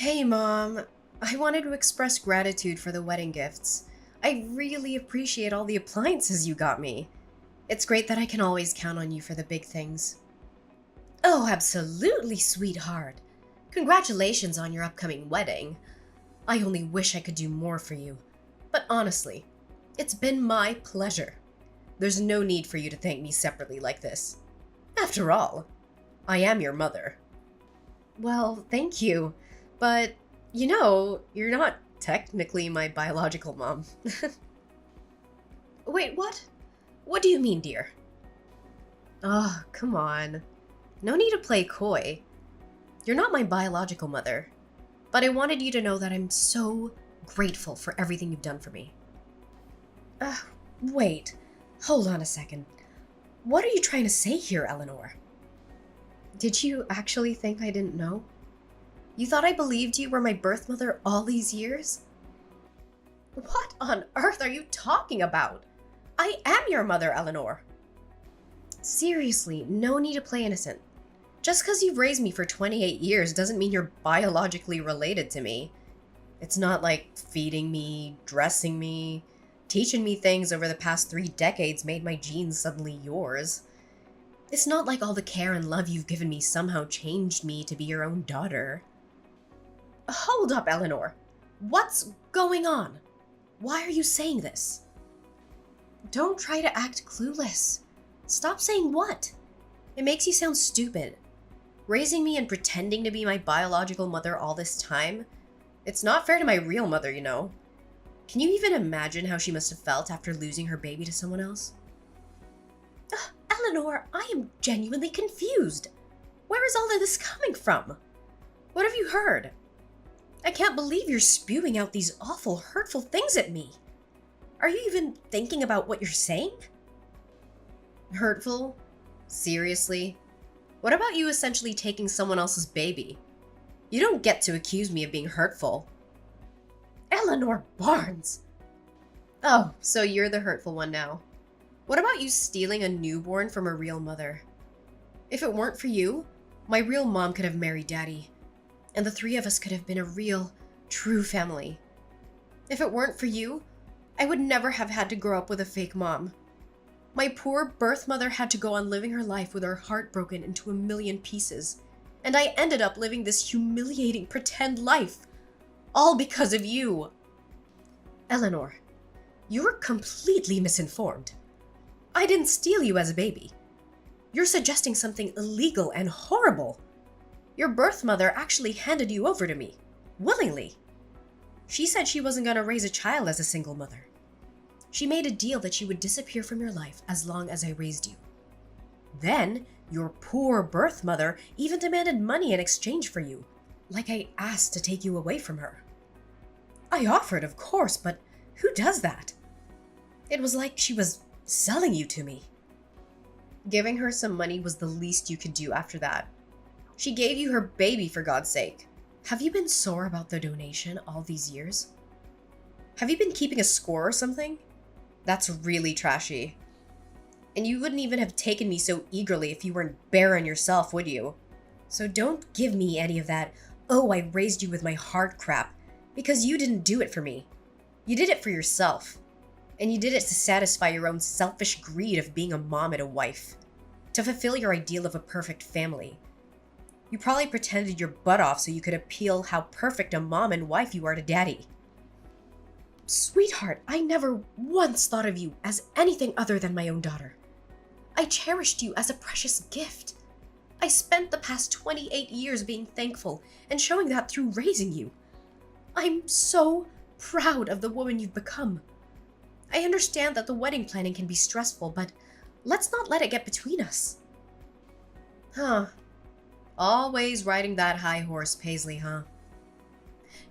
Hey, Mom. I wanted to express gratitude for the wedding gifts. I really appreciate all the appliances you got me. It's great that I can always count on you for the big things. Oh, absolutely, sweetheart. Congratulations on your upcoming wedding. I only wish I could do more for you. But honestly, it's been my pleasure. There's no need for you to thank me separately like this. After all, I am your mother. Well, thank you. But, you're not technically my biological mom. Wait, what? What do you mean, dear? Oh, come on. No need to play coy. You're not my biological mother. But I wanted you to know that I'm so grateful for everything you've done for me. Uh, Wait. Hold on a second. What are you trying to say here, Eleanor? Did you actually think I didn't know? You thought I believed you were my birth mother all these years? What on earth are you talking about? I am your mother, Eleanor. Seriously, no need to play innocent. Just because you've raised me for 28 years doesn't mean you're biologically related to me. It's not like feeding me, dressing me, teaching me things over the past 3 decades made my genes suddenly yours. It's not like all the care and love you've given me somehow changed me to be your own daughter. Hold up, Eleanor. What's going on? Why are you saying this? Don't try to act clueless. Stop saying what? It makes you sound stupid. Raising me and pretending to be my biological mother all this time? It's not fair to my real mother, you know. Can you even imagine how she must have felt after losing her baby to someone else? Eleanor, I am genuinely confused. Where is all of this coming from? What have you heard? I can't believe you're spewing out these awful, hurtful things at me. Are you even thinking about what you're saying? Hurtful? Seriously? What about you essentially taking someone else's baby? You don't get to accuse me of being hurtful. Eleanor Barnes! Oh, so you're the hurtful one now. What about you stealing a newborn from a real mother? If it weren't for you, my real mom could have married Daddy, and the three of us could have been a real, true family. If it weren't for you, I would never have had to grow up with a fake mom. My poor birth mother had to go on living her life with her heart broken into a million pieces, and I ended up living this humiliating pretend life, all because of you. Eleanor, you're completely misinformed. I didn't steal you as a baby. You're suggesting something illegal and horrible. Your birth mother actually handed you over to me, willingly. She said she wasn't going to raise a child as a single mother. She made a deal that she would disappear from your life as long as I raised you. Then, your poor birth mother even demanded money in exchange for you, like I asked to take you away from her. I offered, of course, but who does that? It was like she was selling you to me. Giving her some money was the least you could do after that. She gave you her baby, for God's sake. Have you been sore about the donation all these years? Have you been keeping a score or something? That's really trashy. And you wouldn't even have taken me so eagerly if you weren't barren yourself, would you? So don't give me any of that, oh, I raised you with my heart crap, because you didn't do it for me. You did it for yourself. And you did it to satisfy your own selfish greed of being a mom and a wife. To fulfill your ideal of a perfect family. You probably pretended your butt off so you could appeal how perfect a mom and wife you are to Daddy. Sweetheart, I never once thought of you as anything other than my own daughter. I cherished you as a precious gift. I spent the past 28 years being thankful and showing that through raising you. I'm so proud of the woman you've become. I understand that the wedding planning can be stressful, but let's not let it get between us. Huh. Always riding that high horse, Paisley, huh?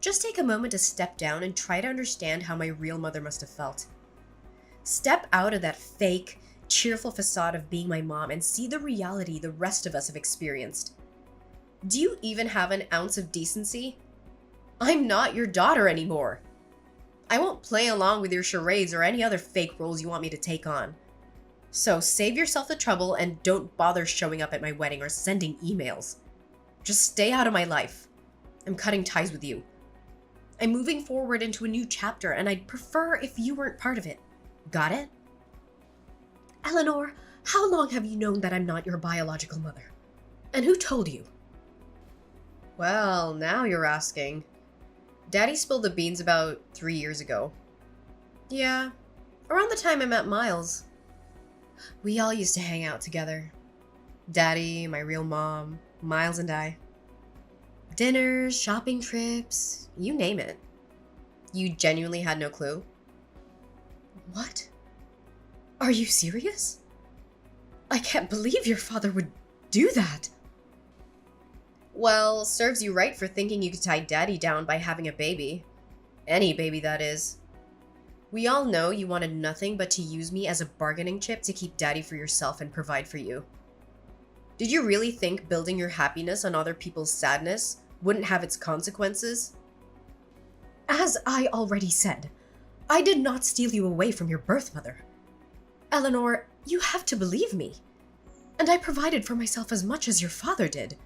Just take a moment to step down and try to understand how my real mother must have felt. Step out of that fake, cheerful facade of being my mom and see the reality the rest of us have experienced. Do you even have an ounce of decency? I'm not your daughter anymore. I won't play along with your charades or any other fake roles you want me to take on. So save yourself the trouble and don't bother showing up at my wedding or sending emails. Just stay out of my life. I'm cutting ties with you. I'm moving forward into a new chapter, and I'd prefer if you weren't part of it. Got it? Eleanor, how long have you known that I'm not your biological mother? And who told you? Well, now you're asking. Daddy spilled the beans about 3 years ago. Yeah, around the time I met Miles. We all used to hang out together. Daddy, my real mom, Miles and I. Dinners, shopping trips, you name it. You genuinely had no clue? What? Are you serious? I can't believe your father would do that. Well, serves you right for thinking you could tie Daddy down by having a baby. Any baby, that is. We all know you wanted nothing but to use me as a bargaining chip to keep Daddy for yourself and provide for you. Did you really think building your happiness on other people's sadness wouldn't have its consequences? As I already said, I did not steal you away from your birth mother. Eleanor, you have to believe me. And I provided for myself as much as your father did.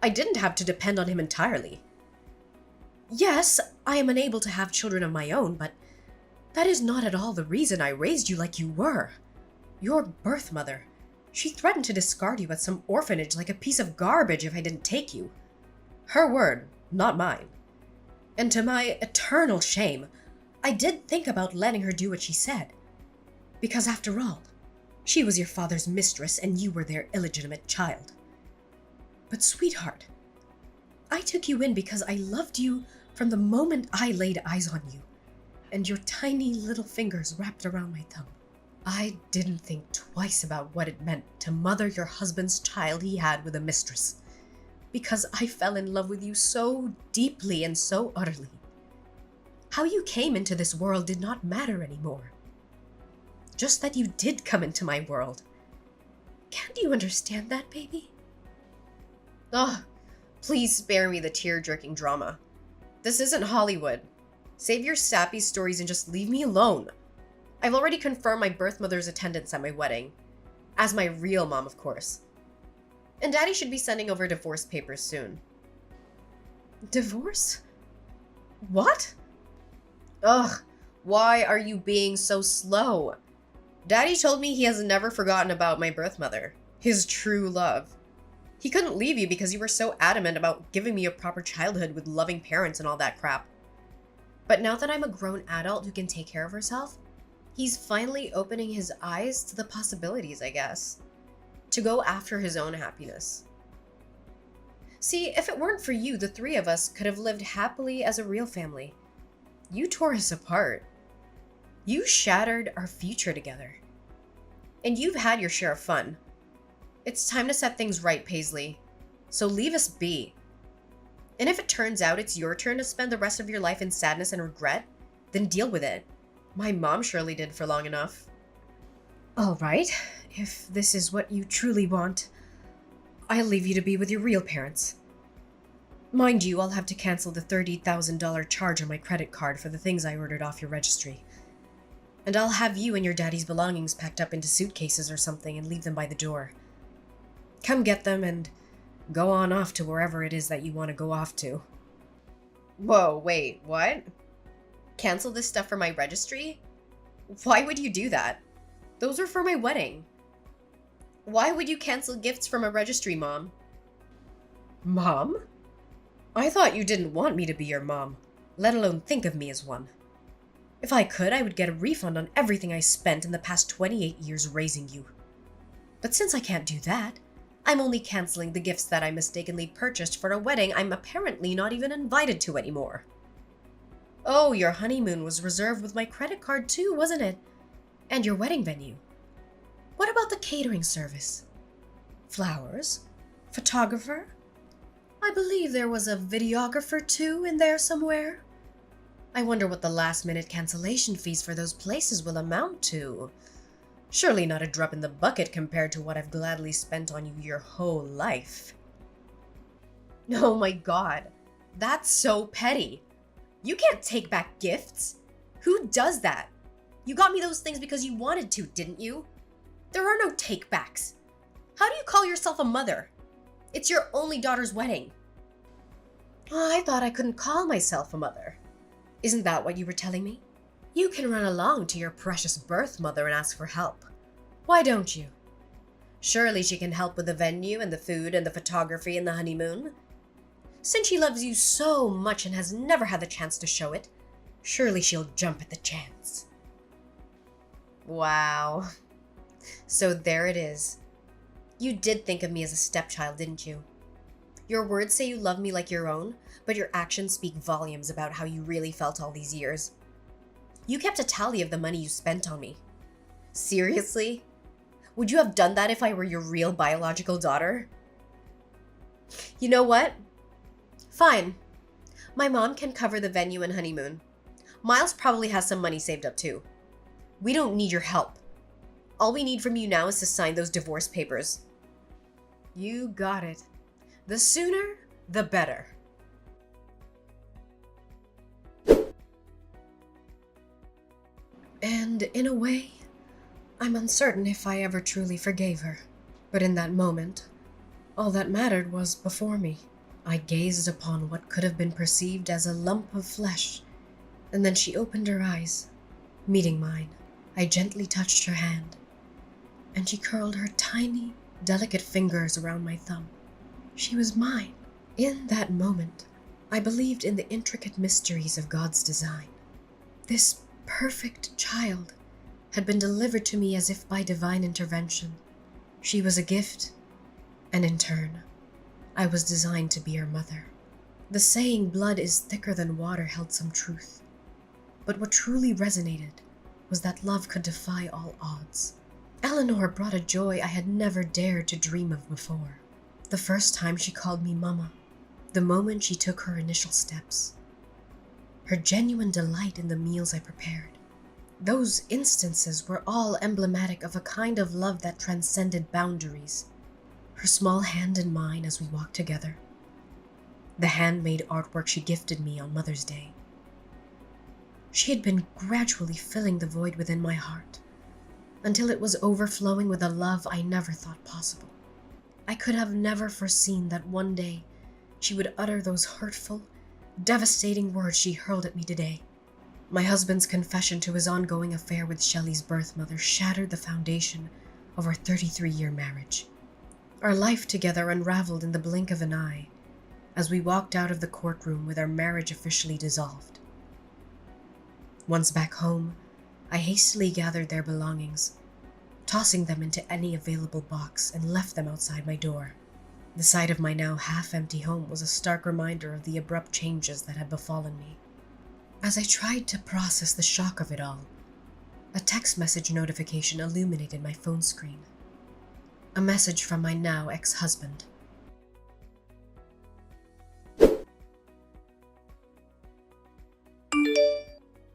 I didn't have to depend on him entirely. Yes, I am unable to have children of my own, but that is not at all the reason I raised you like you were. Your birth mother. She threatened to discard you at some orphanage like a piece of garbage if I didn't take you. Her word, not mine. And to my eternal shame, I did think about letting her do what she said. Because after all, she was your father's mistress and you were their illegitimate child. But sweetheart, I took you in because I loved you from the moment I laid eyes on you, and your tiny little fingers wrapped around my thumb. I didn't think twice about what it meant to mother your husband's child he had with a mistress, because I fell in love with you so deeply and so utterly. How you came into this world did not matter anymore. Just that you did come into my world. Can't you understand that, baby? Ugh, please spare me the tear-jerking drama. This isn't Hollywood. Save your sappy stories and just leave me alone. I've already confirmed my birth mother's attendance at my wedding. As my real mom, of course. And Daddy should be sending over divorce papers soon. Divorce? What? Ugh, why are you being so slow? Daddy told me he has never forgotten about my birth mother, his true love. He couldn't leave you because you were so adamant about giving me a proper childhood with loving parents and all that crap. But now that I'm a grown adult who can take care of herself, he's finally opening his eyes to the possibilities, I guess. To go after his own happiness. See, if it weren't for you, the three of us could have lived happily as a real family. You tore us apart. You shattered our future together. And you've had your share of fun. It's time to set things right, Paisley. So leave us be. And if it turns out it's your turn to spend the rest of your life in sadness and regret, then deal with it. My mom surely did for long enough. All right, if this is what you truly want, I'll leave you to be with your real parents. Mind you, I'll have to cancel the $30,000 charge on my credit card for the things I ordered off your registry. And I'll have you and your daddy's belongings packed up into suitcases or something and leave them by the door. Come get them and go on off to wherever it is that you want to go off to. Whoa, wait, what? Cancel this stuff for my registry? Why would you do that? Those are for my wedding. Why would you cancel gifts from a registry, Mom? Mom? I thought you didn't want me to be your mom, let alone think of me as one. If I could, I would get a refund on everything I spent in the past 28 years raising you. But since I can't do that, I'm only canceling the gifts that I mistakenly purchased for a wedding I'm apparently not even invited to anymore. Oh, your honeymoon was reserved with my credit card too, wasn't it? And your wedding venue. What about the catering service? Flowers? Photographer? I believe there was a videographer too in there somewhere. I wonder what the last-minute cancellation fees for those places will amount to. Surely not a drop in the bucket compared to what I've gladly spent on you your whole life. Oh my god, that's so petty. You can't take back gifts. Who does that? You got me those things because you wanted to, didn't you? There are no take-backs. How do you call yourself a mother? It's your only daughter's wedding. Oh, I thought I couldn't call myself a mother. Isn't that what you were telling me? You can run along to your precious birth mother and ask for help. Why don't you? Surely she can help with the venue and the food and the photography and the honeymoon. Since she loves you so much and has never had the chance to show it, surely she'll jump at the chance. Wow. So there it is. You did think of me as a stepchild, didn't you? Your words say you love me like your own, but your actions speak volumes about how you really felt all these years. You kept a tally of the money you spent on me. Seriously? Would you have done that if I were your real biological daughter? You know what? Fine. My mom can cover the venue and honeymoon. Miles probably has some money saved up too. We don't need your help. All we need from you now is to sign those divorce papers. You got it. The sooner, the better. And in a way, I'm uncertain if I ever truly forgave her. But in that moment, all that mattered was before me. I gazed upon what could have been perceived as a lump of flesh, and then she opened her eyes, meeting mine. I gently touched her hand, and she curled her tiny, delicate fingers around my thumb. She was mine. In that moment, I believed in the intricate mysteries of God's design. This perfect child had been delivered to me as if by divine intervention. She was a gift, and in turn, I was designed to be her mother. The saying, blood is thicker than water, held some truth. But what truly resonated was that love could defy all odds. Eleanor brought a joy I had never dared to dream of before. The first time she called me Mama, the moment she took her initial steps, her genuine delight in the meals I prepared. Those instances were all emblematic of a kind of love that transcended boundaries. Her small hand in mine as we walked together, the handmade artwork she gifted me on Mother's Day. She had been gradually filling the void within my heart, until it was overflowing with a love I never thought possible. I could have never foreseen that one day she would utter those hurtful, devastating words she hurled at me today. My husband's confession to his ongoing affair with Shelley's birth mother shattered the foundation of our 33-year marriage. Our life together unraveled in the blink of an eye as we walked out of the courtroom with our marriage officially dissolved. Once back home, I hastily gathered their belongings, tossing them into any available box, and left them outside my door. The sight of my now half-empty home was a stark reminder of the abrupt changes that had befallen me. As I tried to process the shock of it all, a text message notification illuminated my phone screen. A message from my now ex-husband.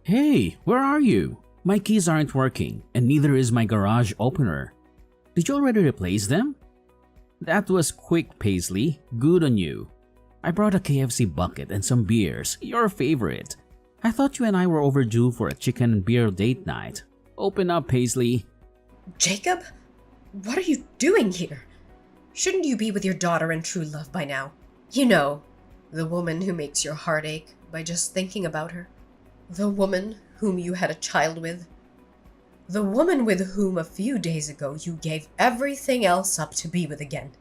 Hey, where are you? My keys aren't working, and neither is my garage opener. Did you already replace them? That was quick, Paisley. Good on you. I brought a KFC bucket and some beers, your favorite. I thought you and I were overdue for a chicken and beer date night. Open up, Paisley. Jacob? What are you doing here? Shouldn't you be with your daughter and true love by now? You know, the woman who makes your heart ache by just thinking about her. The woman whom you had a child with. The woman with whom a few days ago you gave everything else up to be with again.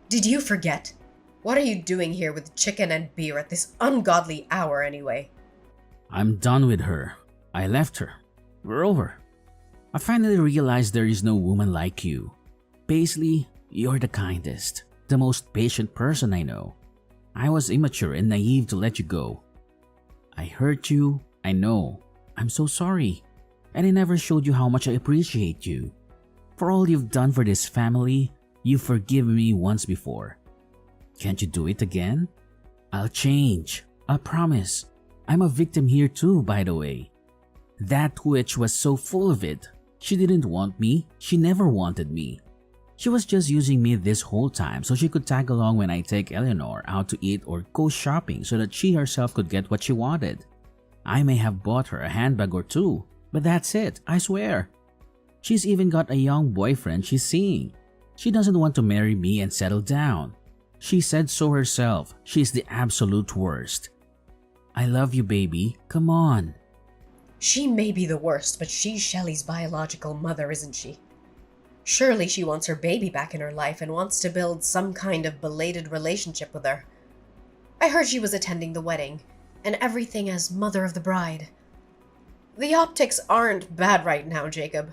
Did you forget? What are you doing here with chicken and beer at this ungodly hour anyway? I'm done with her. I left her. We're over. I finally realized there is no woman like you. Paisley, you're the kindest, the most patient person I know. I was immature and naive to let you go. I hurt you, I know. I'm so sorry. And I never showed you how much I appreciate you. For all you've done for this family, you've forgiven me once before. Can't you do it again? I'll change. I promise. I'm a victim here too, by the way. That witch was so full of it. She didn't want me. She never wanted me. She was just using me this whole time so she could tag along when I take Eleanor out to eat or go shopping so that she herself could get what she wanted. I may have bought her a handbag or two, but that's it, I swear. She's even got a young boyfriend she's seeing. She doesn't want to marry me and settle down. She said so herself. She's the absolute worst. I love you, baby. Come on. She may be the worst, but she's Shelley's biological mother, isn't she? Surely she wants her baby back in her life and wants to build some kind of belated relationship with her. I heard she was attending the wedding, and everything as mother of the bride. The optics aren't bad right now, Jacob.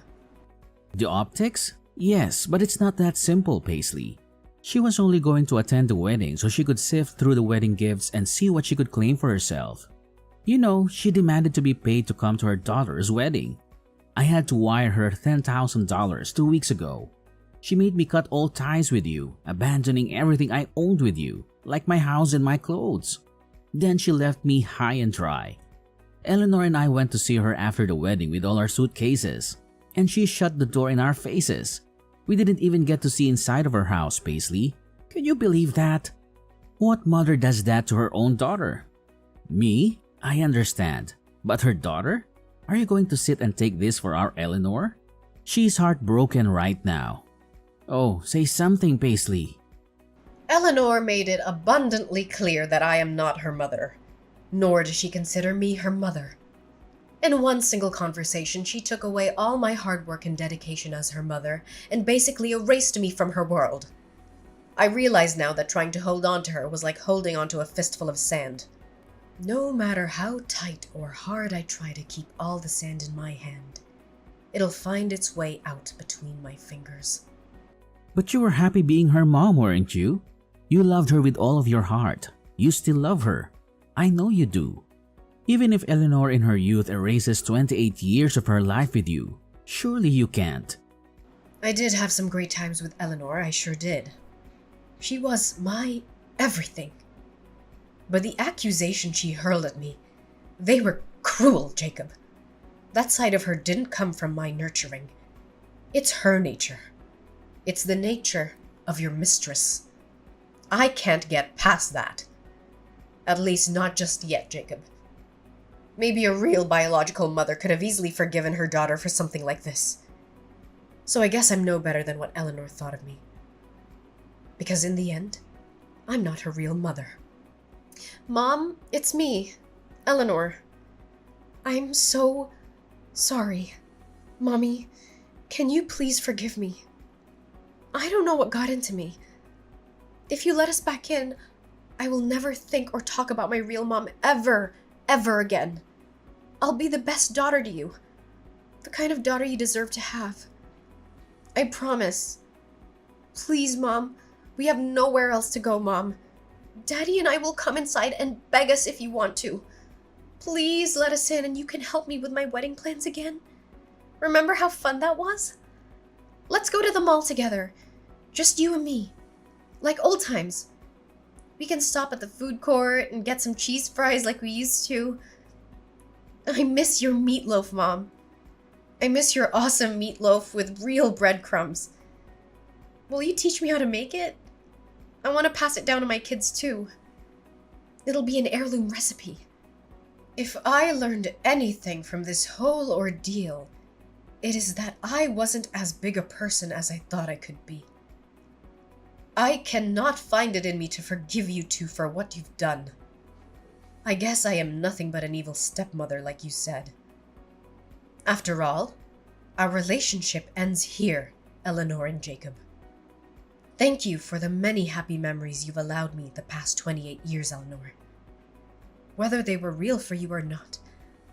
The optics? Yes, but it's not that simple, Paisley. She was only going to attend the wedding so she could sift through the wedding gifts and see what she could claim for herself. You know, she demanded to be paid to come to her daughter's wedding. I had to wire her $10,000 2 weeks ago. She made me cut all ties with you, abandoning everything I owned with you, like my house and my clothes. Then she left me high and dry. Eleanor and I went to see her after the wedding with all our suitcases, and she shut the door in our faces. We didn't even get to see inside of her house, Paisley. Can you believe that? What mother does that to her own daughter? Me? I understand. But her daughter? Are you going to sit and take this for our Eleanor? She's heartbroken right now. Oh, say something, Paisley. Eleanor made it abundantly clear that I am not her mother, nor does she consider me her mother. In one single conversation, she took away all my hard work and dedication as her mother and basically erased me from her world. I realize now that trying to hold on to her was like holding onto a fistful of sand. No matter how tight or hard I try to keep all the sand in my hand, it'll find its way out between my fingers. But you were happy being her mom, weren't you? You loved her with all of your heart. You still love her. I know you do. Even if Eleanor in her youth erases 28 years of her life with you, surely you can't. I did have some great times with Eleanor, I sure did. She was my everything. But the accusations she hurled at me, they were cruel, Jacob. That side of her didn't come from my nurturing. It's her nature. It's the nature of your mistress. I can't get past that. At least not just yet, Jacob. Maybe a real biological mother could have easily forgiven her daughter for something like this. So I guess I'm no better than what Eleanor thought of me. Because in the end, I'm not her real mother. Mom, it's me, Eleanor. I'm so sorry. Mommy, can you please forgive me? I don't know what got into me. If you let us back in, I will never think or talk about my real mom ever again. I'll be the best daughter to you. The kind of daughter you deserve to have. I promise. Please, Mom. We have nowhere else to go, Mom. Daddy and I will come inside and beg us if you want to. Please let us in and you can help me with my wedding plans again. Remember how fun that was? Let's go to the mall together. Just you and me. Like old times. We can stop at the food court and get some cheese fries like we used to. I miss your meatloaf, Mom. I miss your awesome meatloaf with real breadcrumbs. Will you teach me how to make it? I want to pass it down to my kids too. It'll be an heirloom recipe. If I learned anything from this whole ordeal, it is that I wasn't as big a person as I thought I could be. I cannot find it in me to forgive you two for what you've done. I guess I am nothing but an evil stepmother, like you said. After all, our relationship ends here, Eleanor and Jacob. Thank you for the many happy memories you've allowed me the past 28 years, Eleanor. Whether they were real for you or not,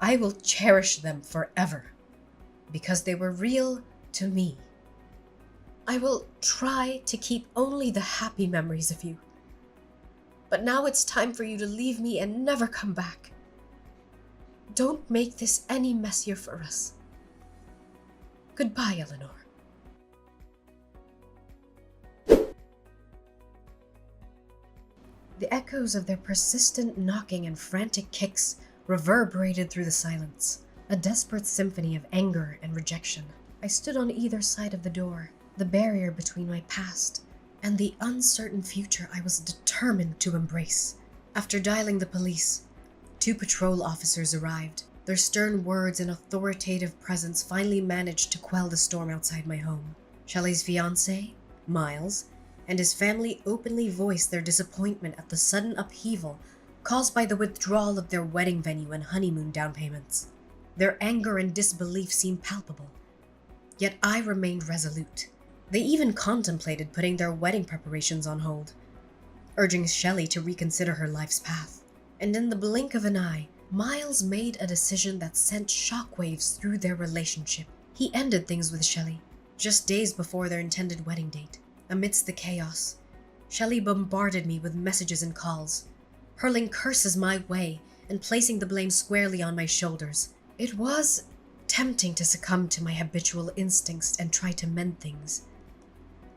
I will cherish them forever, because they were real to me. I will try to keep only the happy memories of you. But now it's time for you to leave me and never come back. Don't make this any messier for us. Goodbye, Eleanor. The echoes of their persistent knocking and frantic kicks reverberated through the silence, a desperate symphony of anger and rejection. I stood on either side of the door, the barrier between my past and the uncertain future I was determined to embrace. After dialing the police, 2 patrol officers arrived. Their stern words and authoritative presence finally managed to quell the storm outside my home. Shelley's fiancé, Miles, and his family openly voiced their disappointment at the sudden upheaval caused by the withdrawal of their wedding venue and honeymoon down payments. Their anger and disbelief seemed palpable, yet I remained resolute. They even contemplated putting their wedding preparations on hold, urging Shelley to reconsider her life's path. And in the blink of an eye, Miles made a decision that sent shockwaves through their relationship. He ended things with Shelley, just days before their intended wedding date. Amidst the chaos, Shelley bombarded me with messages and calls, hurling curses my way and placing the blame squarely on my shoulders. It was tempting to succumb to my habitual instincts and try to mend things,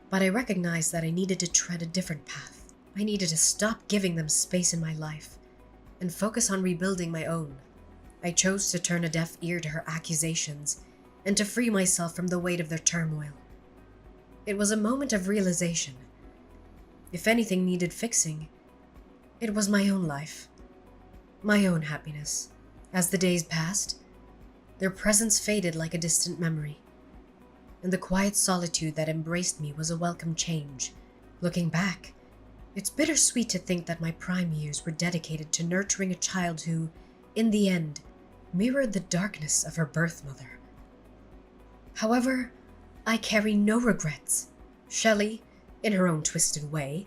but I recognized that I needed to tread a different path. I needed to stop giving them space in my life and focus on rebuilding my own. I chose to turn a deaf ear to her accusations and to free myself from the weight of their turmoil. It was a moment of realization. If anything needed fixing, it was my own life, my own happiness. As the days passed, their presence faded like a distant memory, and the quiet solitude that embraced me was a welcome change. Looking back, it's bittersweet to think that my prime years were dedicated to nurturing a child who, in the end, mirrored the darkness of her birth mother. However, I carry no regrets. Shelley, in her own twisted way,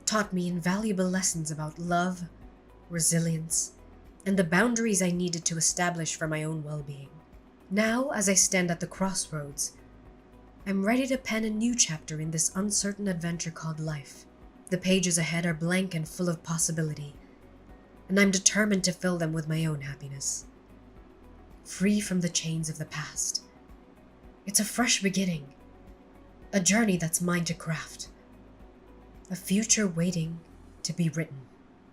taught me invaluable lessons about love, resilience, and the boundaries I needed to establish for my own well-being. Now, as I stand at the crossroads, I'm ready to pen a new chapter in this uncertain adventure called life. The pages ahead are blank and full of possibility, and I'm determined to fill them with my own happiness. Free from the chains of the past. It's a fresh beginning, a journey that's mine to craft, a future waiting to be written.